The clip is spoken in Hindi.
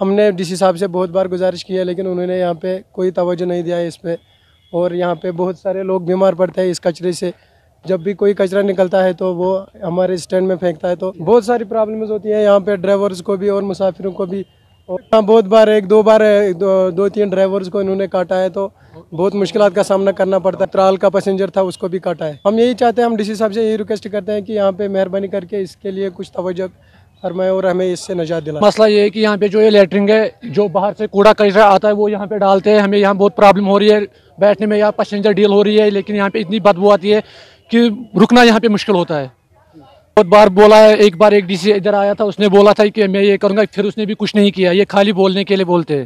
हमने डीसी साहब से बहुत बार गुजारिश की है, लेकिन उन्होंने यहाँ पे कोई तवज्जो नहीं दिया है इस पे। और यहाँ पे बहुत सारे लोग बीमार पड़ते हैं इस कचरे से। जब भी कोई कचरा निकलता है तो वो हमारे स्टैंड में फेंकता है, तो बहुत सारी प्रॉब्लम्स होती हैं यहाँ पे ड्राइवर्स को भी और मुसाफिरों को भी। और यहाँ बहुत बार दो तीन ड्राइवर्स को इन्होंने काटा है, तो बहुत मुश्किलात का सामना करना पड़ता है। त्राल का पैसेंजर था, उसको भी काटा है। हम यही चाहते हैं, हम डीसी साहब से यही रिक्वेस्ट करते हैं कि यहाँ पे मेहरबानी करके इसके लिए कुछ तवज्जो फरमाएं और हमें इससे निजात दिलाएं। मसला ये है कि यहाँ पे जो ये लेटरिंग है, जो बाहर से कूड़ा कचरा आता है वो यहाँ पे डालते हैं। हमें यहाँ बहुत प्रॉब्लम हो रही है बैठने में, यहाँ पैसेंजर डील हो रही है, लेकिन यहाँ पे इतनी बदबू आती है कि रुकना यहाँ पे मुश्किल होता है। बहुत बार बोला है, एक बार एक डीसी इधर आया था, उसने बोला था कि मैं ये करूँगा, फिर उसने भी कुछ नहीं किया। ये खाली बोलने के लिए बोलते हैं।